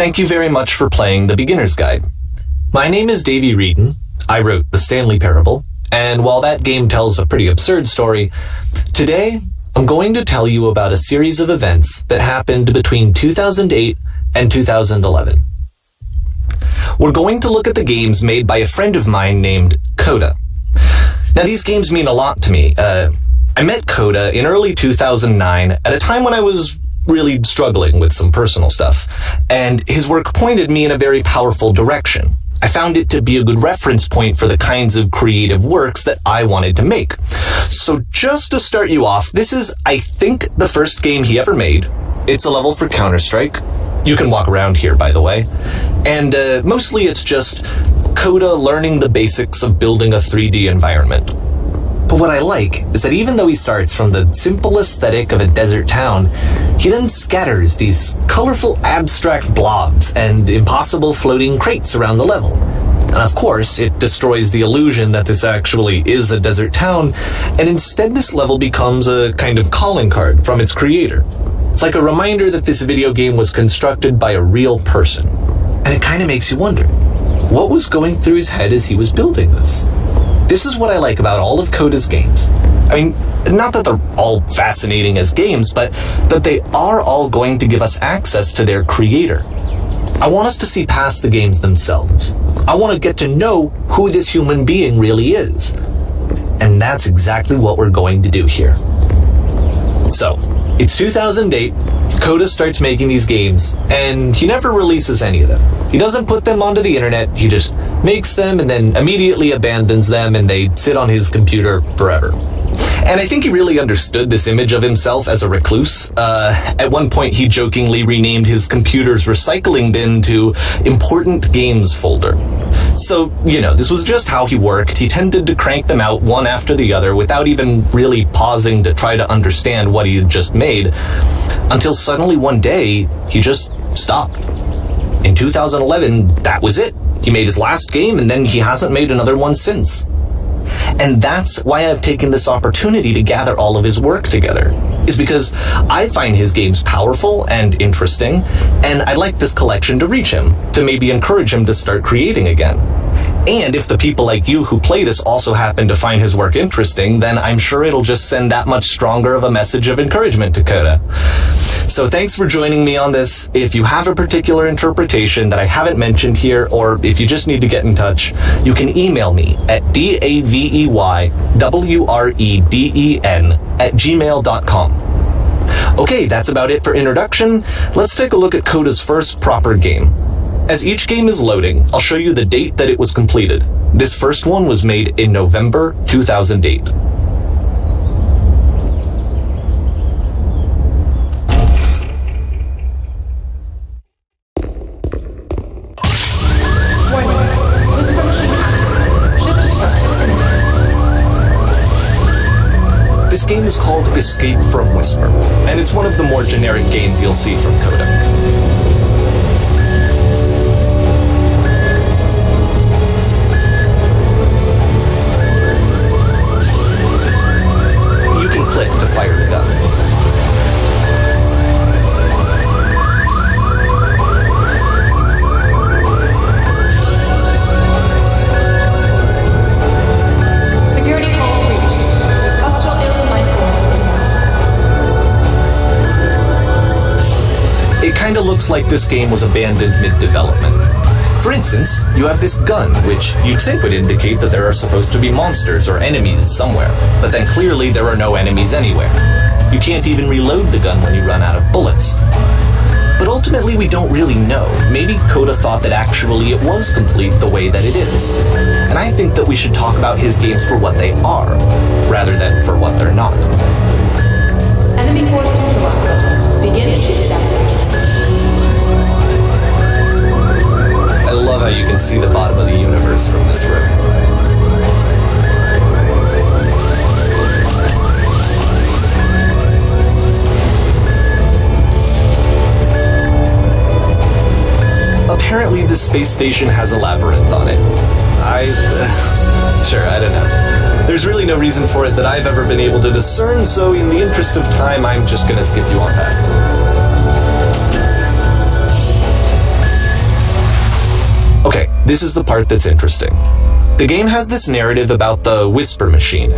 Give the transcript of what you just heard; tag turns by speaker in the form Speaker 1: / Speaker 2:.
Speaker 1: Thank you very much for playing The Beginner's Guide. My name is Davey Reedon. I wrote The Stanley Parable, and while that game tells a pretty absurd story, today I'm going to tell you about a series of events that happened between 2008 and 2011. We're going to look at the games made by a friend of mine named Coda. Now, these games mean a lot to me. I met Coda in early 2009 at a time when I was really struggling with some personal stuff, and his work pointed me in a very powerful direction. I found it to be a good reference point for the kinds of creative works that I wanted to make. So just to start you off, this is, I think, the first game he ever made. It's a level for Counter-Strike. You can walk around here, by the way. And mostly it's just Coda learning the basics of building a 3D environment. But what I like is that even though he starts from the simple aesthetic of a desert town, he then scatters these colorful abstract blobs and impossible floating crates around the level. And of course, it destroys the illusion that this actually is a desert town, and instead this level becomes a kind of calling card from its creator. It's like a reminder that this video game was constructed by a real person. And it kind of makes you wonder, what was going through his head as he was building this? This is what I like about all of Coda's games. I mean, not that they're all fascinating as games, but that they are all going to give us access to their creator. I want us to see past the games themselves. I want to get to know who this human being really is. And that's exactly what we're going to do here. So, it's 2008, Coda starts making these games, and he never releases any of them. He doesn't put them onto the internet, he just makes them and then immediately abandons them, and they sit on his computer forever. And I think he really understood this image of himself as a recluse. At one point, he jokingly renamed his computer's recycling bin to Important Games Folder. So, this was just how he worked. He tended to crank them out one after the other without even really pausing to try to understand what he had just made, until suddenly one day, he just stopped. In 2011, that was it. He made his last game, and then he hasn't made another one since. And that's why I've taken this opportunity to gather all of his work together, is because I find his games powerful and interesting, and I'd like this collection to reach him, to maybe encourage him to start creating again. And if the people like you who play this also happen to find his work interesting, then I'm sure it'll just send that much stronger of a message of encouragement to Coda. So thanks for joining me on this. If you have a particular interpretation that I haven't mentioned here, or if you just need to get in touch, you can email me at daveyWreden@gmail.com. Okay, that's about it for introduction. Let's take a look at Coda's first proper game. As each game is loading, I'll show you the date that it was completed. This first one was made in November 2008. This game is called Escape from Whisper, and it's one of the more generic games you'll see from Coda. To fire the gun.
Speaker 2: Security call reached. Hostile alien life form.
Speaker 1: It kinda looks like this game was abandoned mid-development. For instance, you have this gun, which you'd think would indicate that there are supposed to be monsters or enemies somewhere, but then clearly there are no enemies anywhere. You can't even reload the gun when you run out of bullets. But ultimately we don't really know. Maybe Coda thought that actually it was complete the way that it is. And I think that we should talk about his games for what they are, rather than for what they're not.
Speaker 2: Enemy force neutralized. Begin ship evacuation.
Speaker 1: I love how you can see the bottom of the universe from this room. Apparently this space station has a labyrinth on it. Sure, I don't know. There's really no reason for it that I've ever been able to discern, so in the interest of time, I'm just gonna skip you on past it. This is the part that's interesting. The game has this narrative about the Whisper Machine.